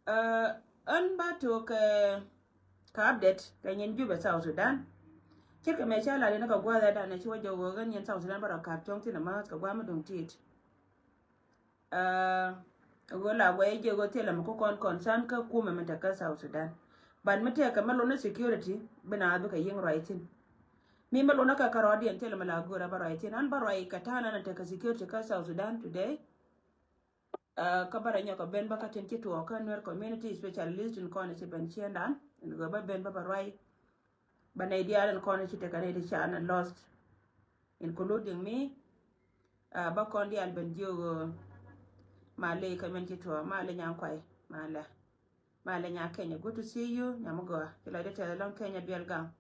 An ba to ka update ka nyen juba South Sudan. Chirka me chala le na ka gwa da na chiwa jogo gan nyen South Sudan bara ka chong tina ma ka gwa ma dong tit. Go la gwa je go tela ko kon san ka kuma mata ka South Sudan. Ban mata ka malo na security bina abu ka yin rightin. Mi malo na ka karodi en tela mala go ra bara rightin an bara ka tana na ta ka security ka South Sudan today. Kabara nyaka ben baka ten kitu ka nwer community specialist in kone si ben chiendan en go ba ben baba right bana ideal en kone si te kanedi chan and lost including me ba kondi al ben jogo male kamen kitu male nyankwai male nya Kenya. Good to see you nyamugo kila dete long Kenya bielga.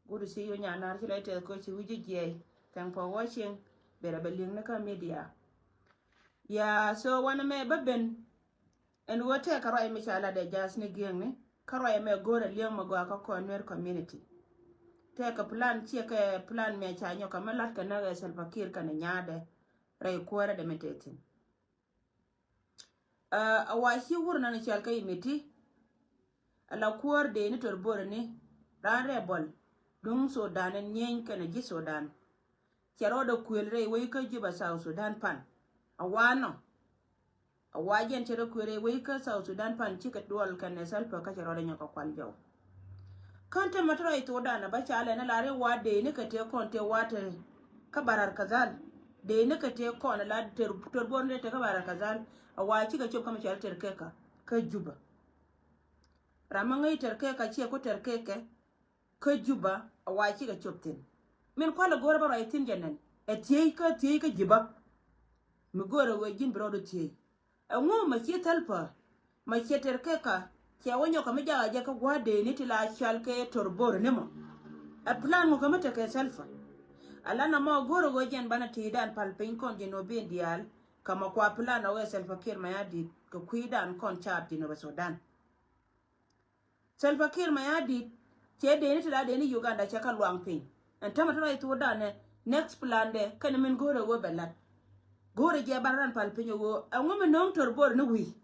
Good to see you nyanar kila dete ko si wiji. Thank for watching bera beling na ka media. Yeah, so when me baben and what take a right Michala de Jas ni ging Karai me go to Liam Magua Conner community. Take a plan, check a plan me chanyo kamala canaga self-akir can yade, ray quarter de meditating. A why he wouldn't an chalka imiti a la quar de nitor borni, ran rebel, dung so dan and yen can a gisodan. Charodo quill ray wake juba South Sudan pan. A wano. A wajen chere kwere weka South Sudan pan chiket dual kan self ka chero nyaka kwaljo. Kante matra ito dana ba chale na lare wade ne kate konte wate ka barar kazal. De ne kate kon la turbon ne te ka barar kazal a wachi ka chop kama chere terkeka ka juba. Ramangai terkeka chi ko terkeke ka juba a wachi ka choptin. Min kwala gora bara itin janen. Tiye ka juba. Mugora wejin brodo tiye. Ngo ma ci talpa ma ci terkeka ci wonyo ka meja ja ka gwade ni tila shalke torbor nemo a plan mo kamata ka selfa alana mo goro gojen bana tidan palpin kon jeno be dial kama kwa plan we selfa kir mayadi ka kuidan kon chap dino Sudan selfa kir mayadi ce de ni tila de ni Uganda cha ka luang pin en tamata to dane next plan de kan min goro go belat gore je baran palpinyo go angome non torbor no wi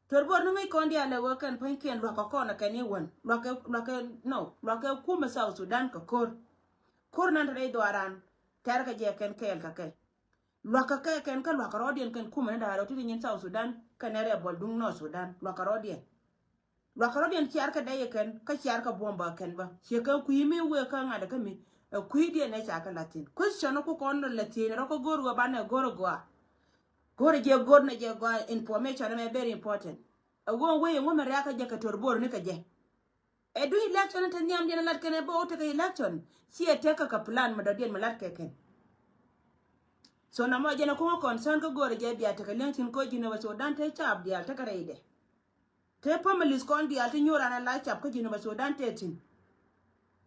torbor no ngai kondi ala wo kan panken lo ka kona kani won lo ka kuma South Sudan ka kor nan re do aran tar ka je ken kel ka ke lo ka ke ken ka lo ka rodien ken kuma da ro tin yin South Sudan kan re bol dung no Sudan lo ka rodien chiar ka dai ken ka chiar ka bomba ken ba che ka ku yimi we ka ngada ka mi kuidie ne chaka latin question ko kono latin ro ko gorgo bana gorgo je gorne je go information me very important ago we ngo me raka je ka torbor ne ka je e do election tan nyam dina lat kene bo te ka election si e te ka plan ma dodien malat keken so na mo je na ko concern ko gore je biya te ka lentin ko jino Sudan te chab dia te ka reide te families kon dia te nyora na la chab ko jino Sudan te tin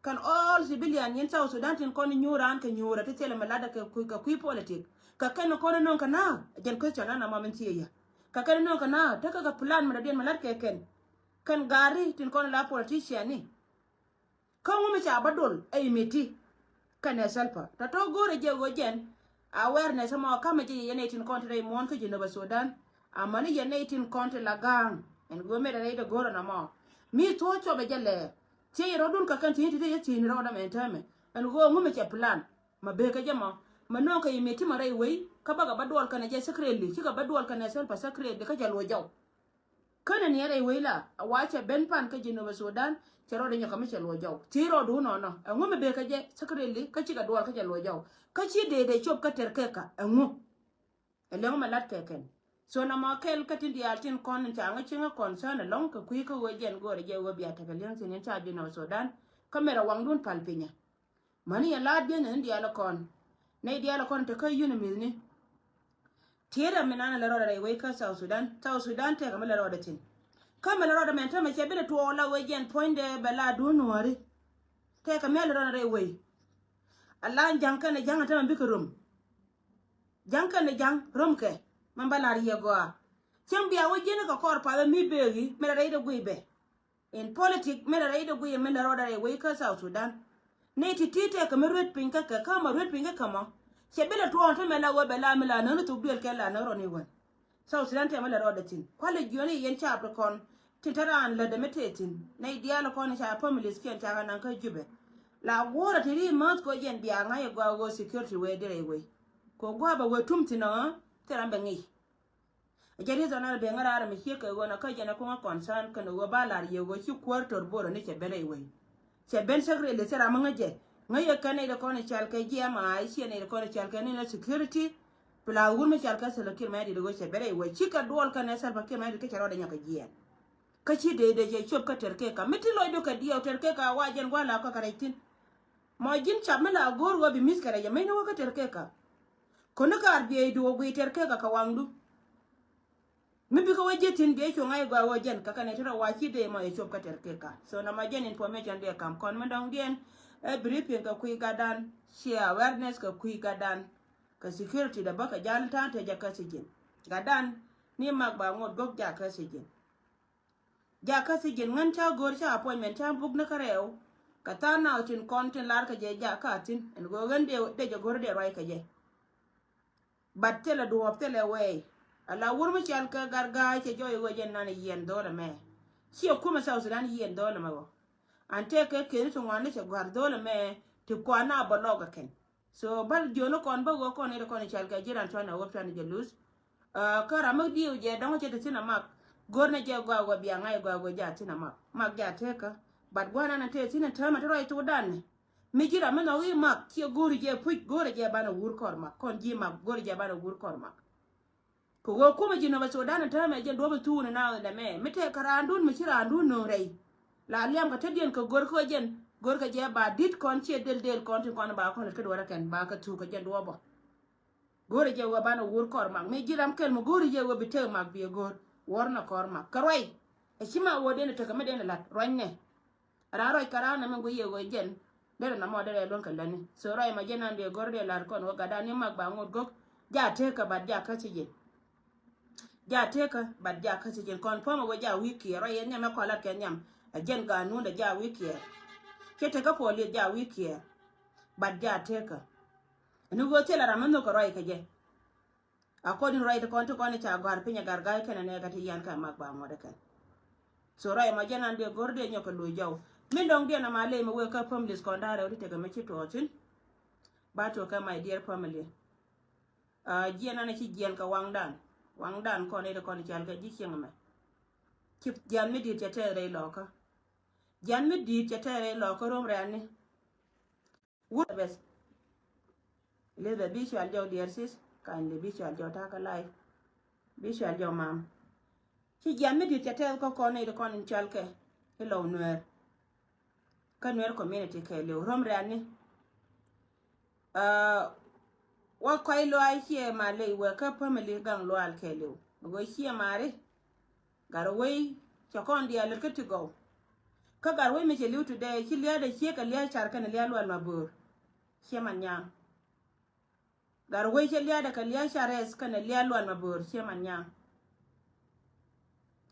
kan all civilian yen South Sudan tin kon nyura ka nyura te tele malada ka kui politic ka ken kon non kana jen ko chana na mamenti ya ka ken non kana ta ka plan ma den malad ke kan gari tin kon la politician ni kan mo cha badol ay meti kan ya salpa ta to gore je go jen awareness mo kama je yen 18 country mon ka jino Sudan amani yen 18 country la gang en go me da goro na mo mi to cho be jelle che rodun ka kan tini te tini roda mentame an go ngume che plan ma be ka jama ma non ka yimeti ma rai wei ka baga badwal kana je secretly kika badwal kana self secretly ka jalo jaw kana ni rai wei la wache ben pan ka jino Sudan che roda nyaka me chalo jaw ti rodu no ngume be ka je secretly ka chiga dwal ka jalo jaw ka chi de chop ka terkeka ngu ele ma lat keken so na ma kel katin di altin kon changa chinga concern long ka kui ko wejen gore je wo biya ta kalyan sin cha jino Sudan kamera wangdun palpinya mani ya ladde ne ndi ala kon ne di ala kon te kai yuni milni tira minana la roda we ka South Sudan te kamela roda tin kamela roda men tama che bele to la wejen poinde bela dunwari te kamela roda re we Allah janka ne janga tama bikurum janka ne jang rumke mambalar yegoa chambia wajene ka kor pa mi begi mera reida guibe in politic mera reida guibe mera roda re we ka South Sudan ne titite ka merwet pinka ka ma ret pinka kama chebela to on mela we bela mela no to biel kala no roni wan South Sudan te mala rodatin kwale joni yen cha aprikon titaran la de metetin na ideal kon cha families ken cha nan ka jube la wora tiri mat ko jen biya nga ye go security we dire we ko gwa ba we tumtina terambe ngi ajari zona be ngara mi hike go na ka jena ko concern kan go balar ye go chi quarter boro ne che bele we che ben segre le sera manga je ngaye kane de kon chal ka je ma ai che ne de kon chal ka ne na security pula gun me chal ka se lo kir ma di go che bele we chi ka duol ka ne sar ba kir ma di ke charo de nyaka je ka chi de je chop ka terke ka miti lo do ka dia terke ka wa jen wala ka karaitin mo jin chamela gor go bi mis kare je me no ka terke ka kono ka arbi do go terke ka wangdu mibi ko wajetin be ko ngai gwa wajen kaka ne tira wachi de ma yechop ka terke ka so na majen information de kam kon mandong dien e briefing ka kui gadan share awareness ka kui gadan ka security da baka jalta ta jaka sijin gadan ni magba ngot gok jaka sijin ngan cha gor cha appointment cha bug na kareo ka ta na utin kontin lar ka je jaka tin en go gande de gor de rai ka je battela do tele way ala wurma chal ka garga che joy go jen nan yen dole me chi kuma South Sudan yen dole me go ante ke ke to ngane che gar dole me ti ko na bologa ken so bal jono kon ba go kon e kon chal ka jiran to na wopta ni jelus kara mag diu je don che tina mak gorna je go biya ngai go ja tina mak ja te ka bat gwana na te tina tama to rai to dan mi jira me no wi mak chi gori je puj gori je bana wur kor mak kon ji mak gori je bana wur kor mak ko go kuma jino ba Sudan ta me je do ba tu na da me mite karandun mi chira andun no rei la liam ka tedien ko gor ko jen gor ka je ba dit kon che del kon tin kon ba kon ka do ra ken ba ka tu ka je do ba gor je wa bana wur kor mak me jiram kel mo gor je wa bite mak bi gor worna kor mak karwai e shima wo de ta ka me de lat ronne ra roi karana me go ye go jen de na mo de lon ka lani so roi ma jenan de gor de lar kon wo ga dani mak ba ngot gok ja te ka ba ja ka ci je ja teka bad ja kasi jen kon poma go ja wiki ro yen nyama ko la ken nyam a jen ga nu da ja wiki ke teka poli ja wiki bad ja teka nu go tela ramano ko roi ka je according right kon to kon cha gar pinya gar ga ken ne ga ti yan ka mak ba mo de ken so roi ma jenan de gorde nyoko lu jaw min dong de na ma le mo we ka families kon da re te ga me ci to tin ba to ka my dear family jena na ci jen ka wang dan ko ne ko ni chal ga jiking me kip jan mi dit tere loka jan mi dit tere loka rom rani wood bes le the visual jo dear sis kan le visual jo ta ka live visual jo mam ki jan mi dit tere ko ne ko ni chal ke hello nuer kan nuer community ke le rom rani wa koy lo ay ci ma le we ka family gang lo al kelew go ci mare gar wey ci kon di al ka ti go ka gar wey me ci liu today ci liya da ci ka liya char kan liya lo al mabur ci man nya gar wey ci liya da ka liya chares kan liya lo al mabur ci man nya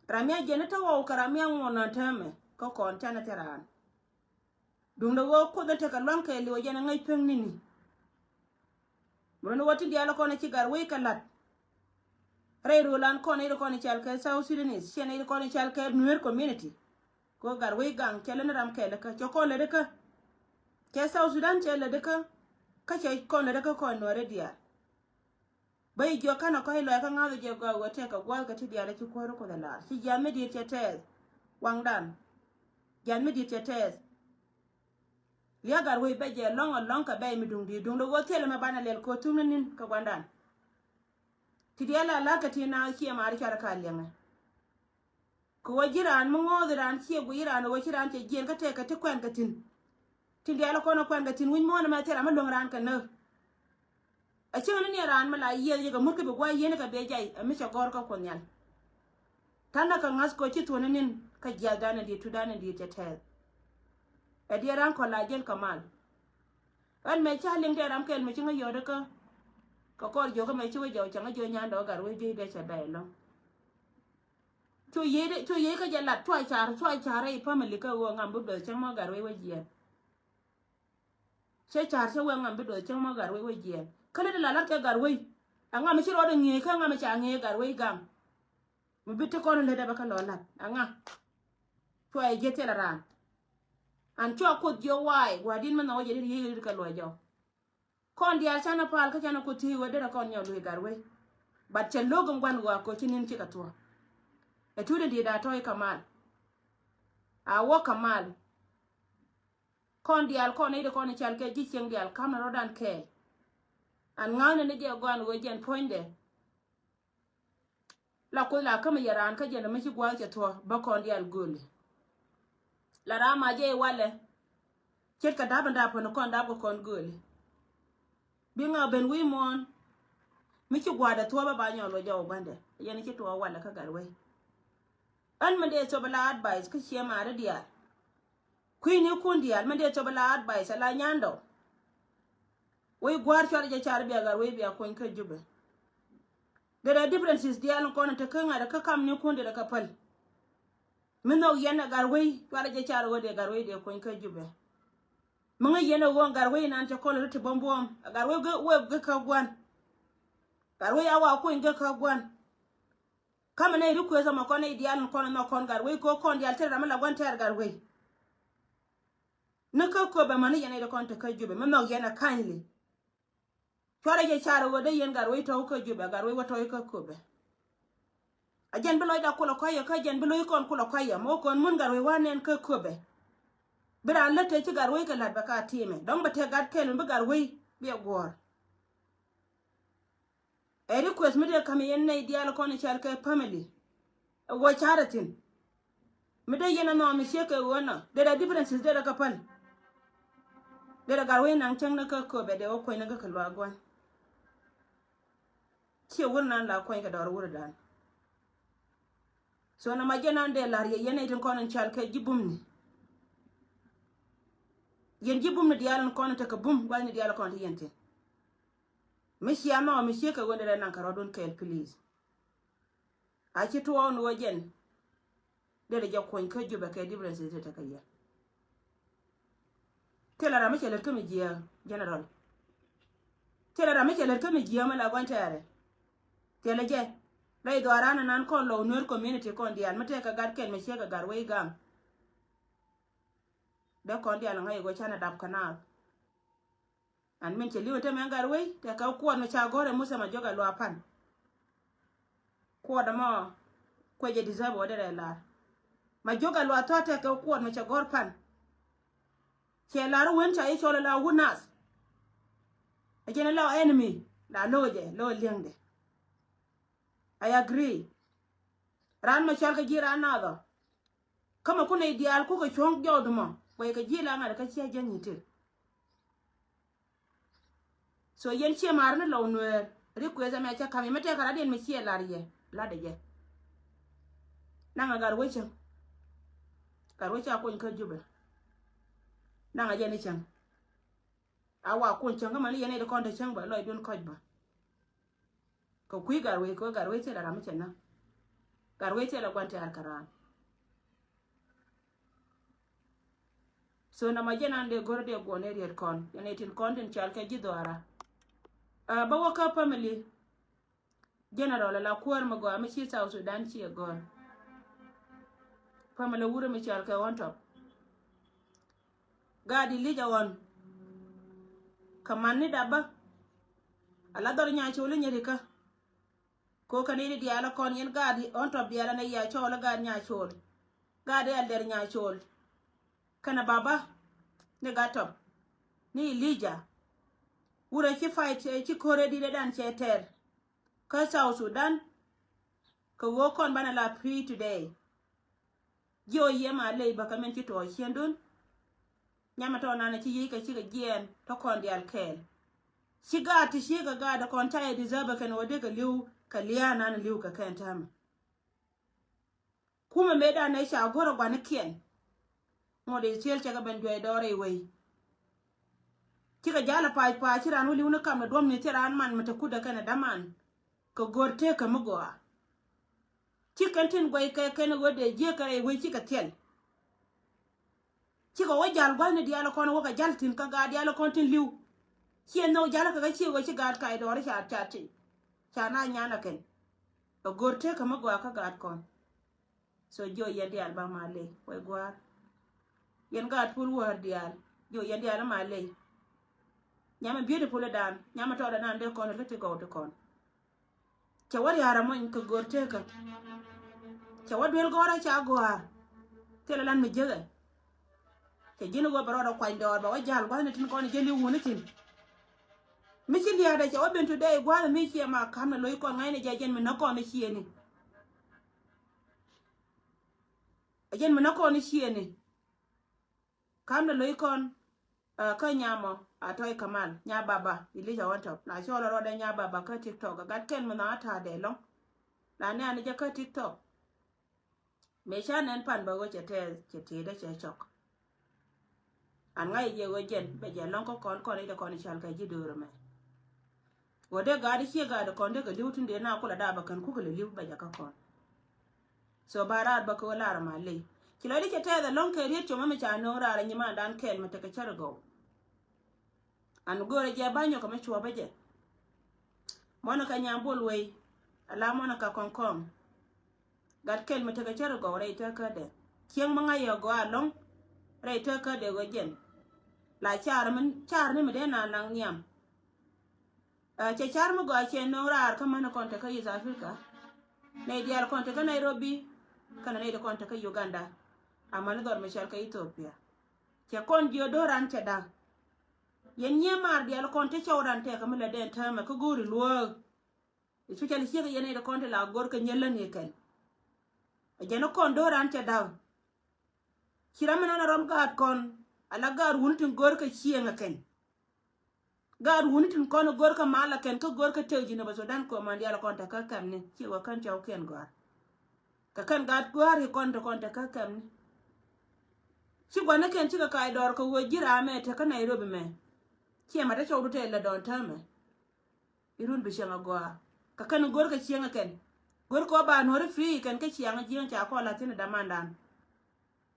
ramya jena ta wo karamya ngona tame ko kon tana teran dung da wo ko da ta ka lon ka liyo jena ngai peng ni Bruno wati diala kone ci gar wey kalat Ray Roland kone ida kone chalka South Sudanese Shene ida kone chalka Nuer community Ko gar wey gang chale ram kele ka Choko le deka Ke South Sudan chale deka Ka chay kone deka kone Nuere diya Bay jo kana koi loya ka ngado je gwa wote ka gwa ka ti diala ci kwaro ko da lar Si jame di chetez Wangdan Jame di chetez Liya gar wey beje long ka bay mi dung di dung do wote le mabana lel ko tumnin ka gwandan Ti diala la ka ti na ki ma ri kara ka lenga ko wajiran mo ngodiran ci go yiran wo ciran te jien ka te ka te kwen ka tin ti diala ko no kwen ka tin win mo na ma tera ma long ran ka no a ci ngani ni ran ma la ye ga murke be gwa yene ka be jay mi cha gor ka ko nyal tanna ka ngas ko ci tonanin ka jadana di tudana di te te e di ran ko la jel kamal an me cha ling te ram kel me ci ngayo de ka kor jo ka me ci we jo changa jo nyando gar we de cha dai lo to ye ka jala twai char e family ka wo ngam bu do chama gar we je che char se wo ngam bu do chama gar we je kala la la ka gar we anga mi chiro de ngi ka nga mi cha ngi gar we gam mi bitte kon le da ba ka lo lat anga to ay jete la ran an cho ko jo wai gwadin man no je yi ka lo jo kon dia chana pal ka chana ko ti we de kon nyo le gar we bat chen logum gwan wa ko chinin chi ka to e tude di da toy kamal a wo kamal kon dial kon ide kon chal ke ji cheng dial kam rodan ke an ngane ne je gwan go jen poinde la ko la kam yaran ka jen me chi gwa che to ba kon dial gol la rama je wale chet ka daba nda pono kon daba kon gol bi nga ben wi mon mi chi gwa da to ba nyo lo jaw bande yen chi to wala ka garwe an mande to bala advice ka chi ma da dial Queen you kundial mande to bala advice la nyando we gwar chwar je char bi agar we bi akon ka jube there are differences dial kon ta kan ada ka kam ni kundi da kapal mino yana gar we chwar je char we de gar we de kon ka jube mga yana won gar we nan ta kon ruti bombom gar we ga ka gwan gar we awa ko ga ka gwan kama ne ru ko zama kon dial kon no kon gar we ko kon dial tere mala gwan ter gar we naka ko ba mani yana da kon ta ka jube mino yana kindly chwara je charo wode yen gar we to ko jube gar we wato ko kobe ajen beloy da ko koyo ka jen beloy kon ko koyo mo kon mun gar we wanen ko kobe bira lete ci gar we ka lat baka time don ba te gar ken be gar we be gor e request mi de kam yen ne dial kon chal ke family wo charatin mi de yen no mi sheke wona de da differences de da kapal de da gar we nan chang na ko kobe de o ko na ga kalwa gwan ci wurnan la ko ga dor wurdan so na majenan de lar ye yene tin konon chal ke jibum ni yen jibum ni dial konon te ka bum wal ni dial konon yente monsieur ma monsieur ka wonde nan ka rodon kel please a ci to on wojen de ja ko ka juba ke difference te ka ya kela ra me chele ke mi jia general kela ra me chele ke mi jia ma la gwan tare tele je dai do arana nan kon lo nur community kon dial mate ka gar ken me shega gar we gam da kon dial ngai go chana dab kanal an min cheli wote men gar we te ka ko no cha gore musa ma joga lo apan ko da mo ko je disable de la ma joga lo atata ka ko no cha gor pan che la ru wen cha i chola la wunas a jena la enemy la loje lo lengde I agree. Ran ma chal ka jira nado. Kama kuna ideal ko chong jodmo. Ko ka jila ngada ka chia janyitir. So yen chia marna lo nwer. Request me cha kami mate kara den me chia lariye. La de je. Nanga gar wecha. Gar wecha ko nka jube. Nanga jeni chang. Awa ko chang kama ni yene de konta chang ba lo idun kojba. Ko kui garwe ce da ramu na garwe ce la gwante harkaran so na majena de gorde gone riet kon yana tin konten chal ka jidora ba waka family general la kuwar mago am ci South Sudan ci gon family wuro mi chal ka won top gadi lija won kamanni daba ala dor nya ci wala nyerika ko kanini diala kon yen gadi on top diala na ya chola gad nya chol gadi alder nya chol kana baba ne gatop ni lija wura ci fight ci kore di dan cheter ka South Sudan ko wo kon bana la free today yo yema le baka men ci to chendun nyama to na ci yi ka ci ga gien to kon dial kel ci gati ci ga gada kon tay deserve kan wode ga liu kaliana na liu ka kan tam kuma me da na sha goro gwana kien mo de tel cha ga ben doy dore wei kika jala pa ci ranu liu na kam na dom ni tiran man mata kuda kana daman ko gorte ka mugoa cikan tin goy ka kana gode je kare wei cika tel cika wajal gwana diala kon waka jaltin ka ga diala kon tin liu kien no jala ka ci go ci ga ka dore sha chati chana nyana ken a gorte kama gwa ka gat kon so jo yendi alba male we gwar yen gat pul war dial jo yendi ala male nyama beautiful dan nyama to da nan de kon lete go to kon cha war yara mon ka gorte ka cha wadwel gora cha gwar tele lan mi jege ke jino go baro kwa ndor ba wajal gwa ne tin kon jeli woni tin mi ci liya da cha oben today gwa mi ci ma kam loy kon ngai ne jajen mi na kon ci ni ajen mi na kon ci ni kam loy kon ka nyamo atoy kamal nya baba ilija wato na cholo ro da nya baba ka tiktok gat ken mo na ta de long la ne ani ja ka tiktok me cha nen pan ba go chete da che chok an ngai je go jen be je long ko kon ide kon chal ka ji duro me wode ga di che ga da kon de ga liutun de na kula da ba kan ku ko liu ba ja ka kon so barar ba ko lar ma le kilo di chete da long ke ri cho ma cha no ra ra nyima dan ken ma te ka char go an gore je banyo ko me chwa ba je mona ka nyambol we ala mona ka kon gat kel me te ka char go re ta ka de kieng ma yo go along re ta ka de go jen la char ni me de na nang nyam che char mo go che no ra ka mana kon te ka East Africa ne dial kon te ka Nairobi kana ne de kon te ka Uganda amana dor me chal ka Ethiopia che kon dio doran che da yen nye mar dial kon te chawran te ka mele den ta ma ko guri luo isu chali che yen de kon te la gor ka nyella ne ken ajeno kon doran che da kiramana na rom gat kon ala gar wuntin gor ka chienga ken gar wuntin kon gor ka mala ken ko gor ka teji no baso dan ko man dial kon ta ka kam ne chi wa kan chaw ken gor ka kan gat gor hi kon ta ka kam ne chi gwana ken chi ka kai dor ko wo jira me te ka Nairobi me chi ma ta chaw te la don ta me irun bi shanga gor ka kan gor ka chienga ken gor ko ba no free ken ka chianga jien cha ko la tin da mandan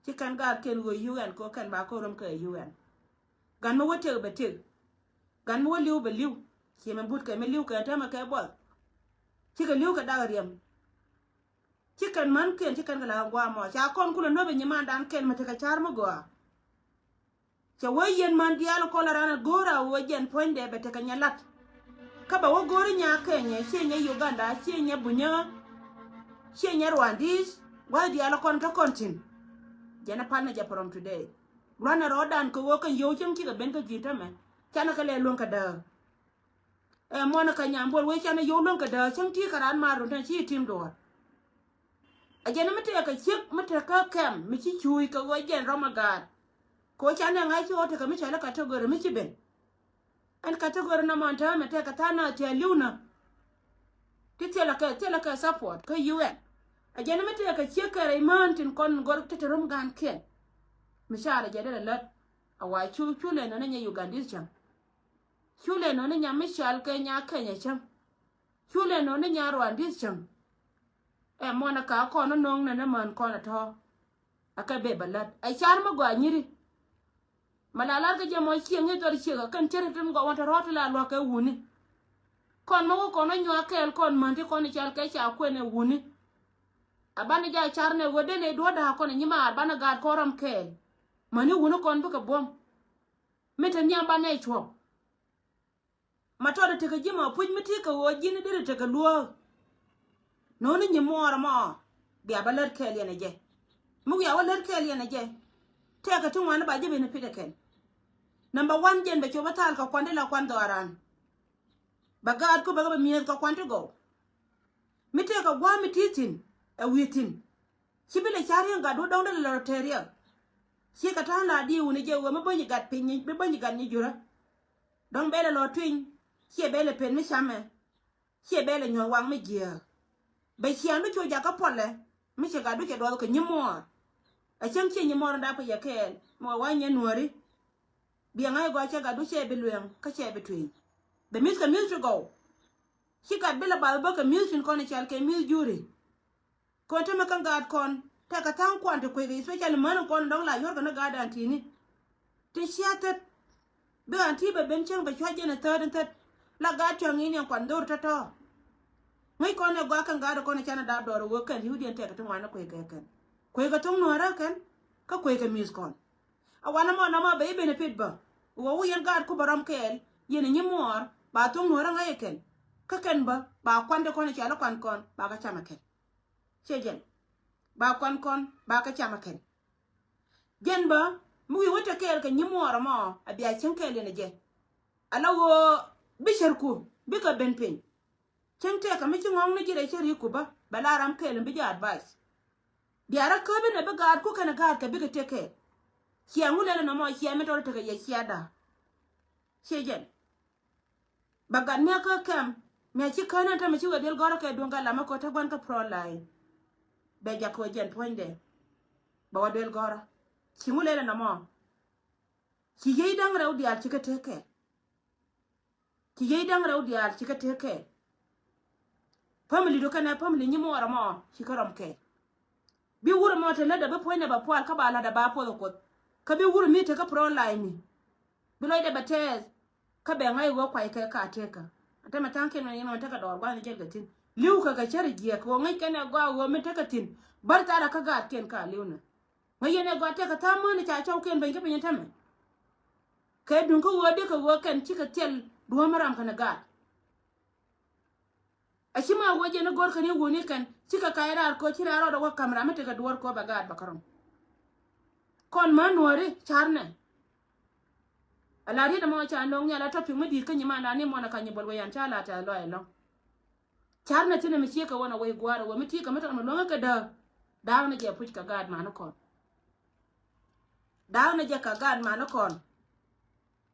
chi kan gat ken wo UN ko kan ba ko rom ka UN gan mo wote be te gan mo liu be liu chi me but ka me liu ka ta ma ka bol chi ka liu ka da riem chi kan man ken chi kan la gwa mo cha kon kula no be nyima dan ken ma te ka char mo go cha wo yen man dial ko la ran gora wo jen ponde be te ka nyalat ka ba wo gori nya kenye chi nya Uganda chi nya bunya chi nya Rwandis wa dial kon ta kontin jana pana ja from today rana rodan ko wo kan yo chim chi ga ben ka jita me chana ka le lon ka da mona ka nyambol we chana yo lon ka da chim ti karan ma ron tan chi tim do ajana mate ka chik mate ka kam mi chi chui ka wo jen romagar ko chana ngai chi ote ka mi chala category mi chi ben an category na monta mate ka tana te luna ti tela ka support ka UN ajana mate ka chikare mountain kon gor tete rom gan ken mishara jada lat awa chule no nya Ugandis cham chule no nya mishal ke nya Kenya cham chule no nya Rwandis cham mona ka ko no nong na man ko na to aka be balat ai char ma gwa nyiri malala ga je mo chieng e tor chiega kan chere tum go wata rot la lo ka wuni kon mo ko no nya kel kon man ti kon chal ka cha ko ne wuni abana ja char ne wode ne do da ko ne nyima abana ga ko ram ke mani wuni kon bu ka bom meta nya ba ne chwo matode te ka jima puj miti ka wo jini dire te ka luo no ni nyimora mo bi abaler kel yana je mu ya waler kel yana je te ka tun wani ba jibe ne pide ken number 1 jen be choba tal ka kwande la kwando aran bagad ko baga mi ka kwante go mite ka gwa mititin a witin kibile chari nga do dawda la loteria si ka tan la di woni je wo ma banyi gat pin be banyi gat ni jura don bele lo twin si bele pen mi chame si bele nyo wang mi je be chian mi choja ka pole mi che ga do ke do ko nyimo a chem che nyimo nda pa ya kel mo wa nye nuori bi ngai go che ga do che be luen ka che be twin be mis ka mis go si ka bele ba ba ka mis ko ne chal ke mis juri ko te ma kan gad kon ta ka tan kwante ko ga especially man kon dong la yor kana gad antini te shiatet be anti be ben chen be choje na third la gad chongi ne kwan dor ta to ngai ko ne gwa kan ga ko ne chana da do ro kan yu dien te ka twa na ko ga tong no ra kan ka ko ga mis kon a wana mo na ma be benefit ba wo yen ga ku baram kel yen ni mor ba tong no ra ngai ken ka ken ba kwande ko ne chala kwan kon ba ka chama ken chejen ba kwan kon ba ka chama ken gen ba mu wi wata kel ka ni mor mo a biya cin kel ne je ala wo bishar ku bi ka ben pin cin te ka mi ci ngong ne jire shari ku ba balaram kel bi ja advice diara ko bi ne ba ga ku kana ga ka bi ka teke kiya ngule na mo kiya me to ta ya kiya da chejen bagan me ka kam me ci kana ta mi ci wa del goro ka donga la ma ko ta gwan ka pro line be ja ko jen poinde ba wa del goro ci ngule na mo ki yei dang raw dial ci ka teke ki yei dang raw dial ci ka teke family do kana family ni mo ra mo ci karam ke bi wuro mo te la da ba poinde ba poal ka ba la da ba po ko ka bi wuro mi te ka pro line ni bi loy de bates ka be ngai go kwai ka teka ata matanke no yino ta ka dor ba ni jelga tin liu ka ga chari giya ko ngai kana go mi ta ka tin bar ta da ka ga ken ka liu na ngai ne go ta ka ta mo ni cha chau ken ban ke bin ta me ka dun ko wo de ka wo kan ci ka tel do maram kana ga ashima woje na gor kan yugo ni kan ci ka kayra ko ci raro da ko kamera mata ka duwar ko ba ga bakaram kon manore charne alari da mo cha ndong ya la topi mudi kan yima na ne mo na kan yibol wayan cha la ta lo ai lo charne tine mi ci ka wona way gwara wo mi ti ka mata no lo ka da daw na je puch ka gad ma na kon daw na je ka gad ma na kon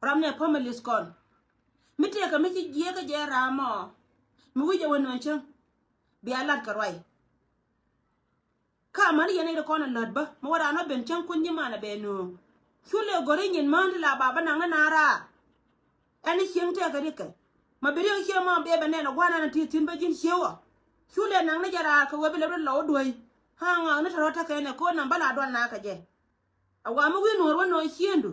ram ne families kon mi ti ka mi ci je ka je ramo mi wije wona chen bi alat ka roi ka mari yana da kona ladba mo wada no ben chen kun yima na be no chule gore nyin man la baba na nara ani ching te ka dike ma biri che ma be be ne no gwana na ti tin ba jin chewa chule nang na jara ka we be le lo doi ha nga na taro ta ka ne ko na bala don na ka je awa mu wi no ro no chiendu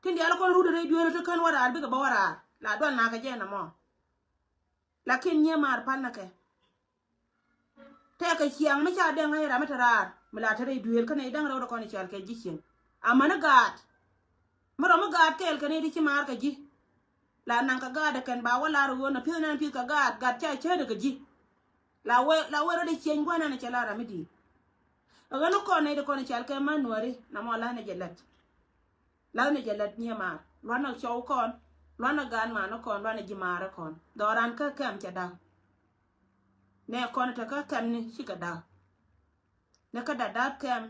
tin dia la ko ru de duwe to kan wara bi ka ba wara la don na ka je na mo lakin nye mar pan na ke te ka chiang ma cha de ngai ra ma tarar mala tare duel ka ne dang ro ko ni chal ke ji chen amana gat maro ma gat kel ka ne di chi mar ka ji la nan ka ga da kan ba wala ro na pi na pi ka gat cha che de ka ji la we ro de chen gwana na chala ra mi di aga no ko ne de ko ni chal ke man wari na mo la ne jelat nye mar lo na chow kon lo na gan ma no kon lo na ji mar kon doran ka kam cha da ne kon ta ka kam ni shi ka da ne ka da kam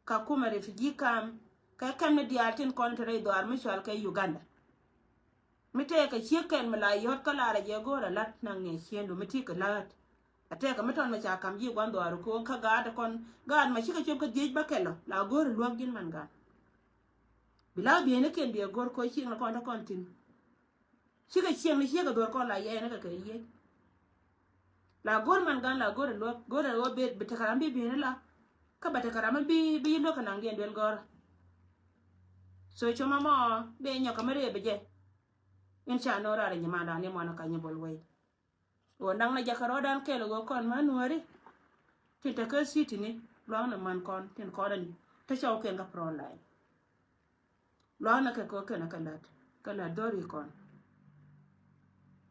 ka kuma refugee kam ka kam ne diatin kon tre do ar mi chal ka Uganda mi te ka chiken mala yot ka la ra je go ra lat nang ne chiendo mi ti ka lat ate ka meton ma cha kam ji gwan do ar ko ka ga da kon gan ma shi ka chop ka jej ba kelo la go ra luok gin man gan bila bi ne ken bi gor ko chi na kon ta kon tin shi ka chieng ni shi ka do kon la ye ne ka ye la gor man gan la gor lo be ta karam bi ne la ka ba ta karam bi lo ka nang den del gor so choma mo be nyo ka mere be je in cha no ra re nyama da ne mo na ka nyebol wai o nang na jakaro dan ke lo kon man wari tin ta ka siti ni lo na man kon tin ko dan ta chaw ken ga pro line lo na ka ko ken ka lat dori kon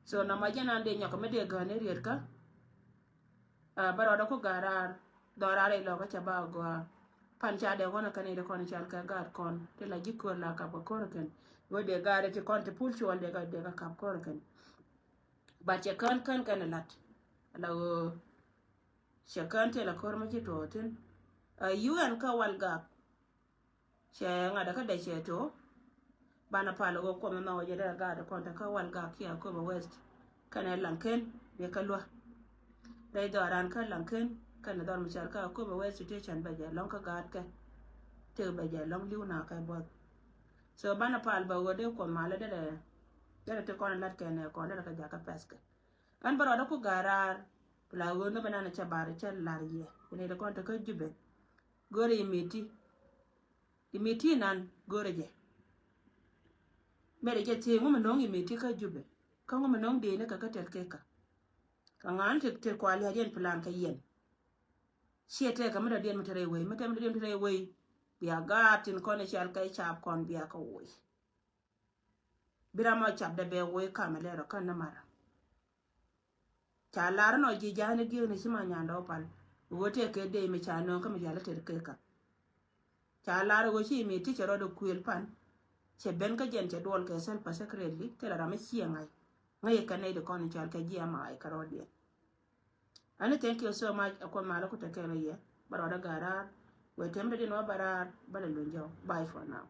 so na ma jana de nyo ka me de ga ne rier ka baro da ko garar dorare lo ka chaba go pan cha de wona kane de kon chal ka gar kon te la jikko la ka ko ken wo de gare te kon te pulchi wal de ka kap ko ken ba che kan lat la o che kan te la kor ma chi to tin UN ka wal ga che ngada ka de che to bana palo go ko ma wo je de ga de kon ta ka wal ga ki ko ba west kane lanken be ka lo dai doran ka lanken kan dor mi chal ka ko ba west station ba je long ka gat ka te ba je long liu na ka bo so bana pal ba wo de ko mala de te kon lat ke ne ko de ka ja ka peske an baro da ko garar la wo no bana na cha bare cha lar ye ne de kon ta ka jube gore imiti nan gore je mere je ti ngum no imiti ka jube ka ngum no de ne ka ka ter ke ka ka ngan te kwali hadien plan ka yen siete ka meda dien mtere we mete dien mtere we bia gatin kone chal kai chap kon bia ka we bira ma chap de be we kamalero kan na mara cha lar no ji jani gi ni sima nyando pal wote ke de me cha no ka me jala ter ke ka cha lar go chi mi ti chero do kuel pan che ben ka jen che dol ke sel pa secretly te la me chi ngai ka ne de kon chal ka ji ama ai karodi ani thank you so much akwa mala ko te ke ye baroda garar we tembe di no barar bale lunjo bye for now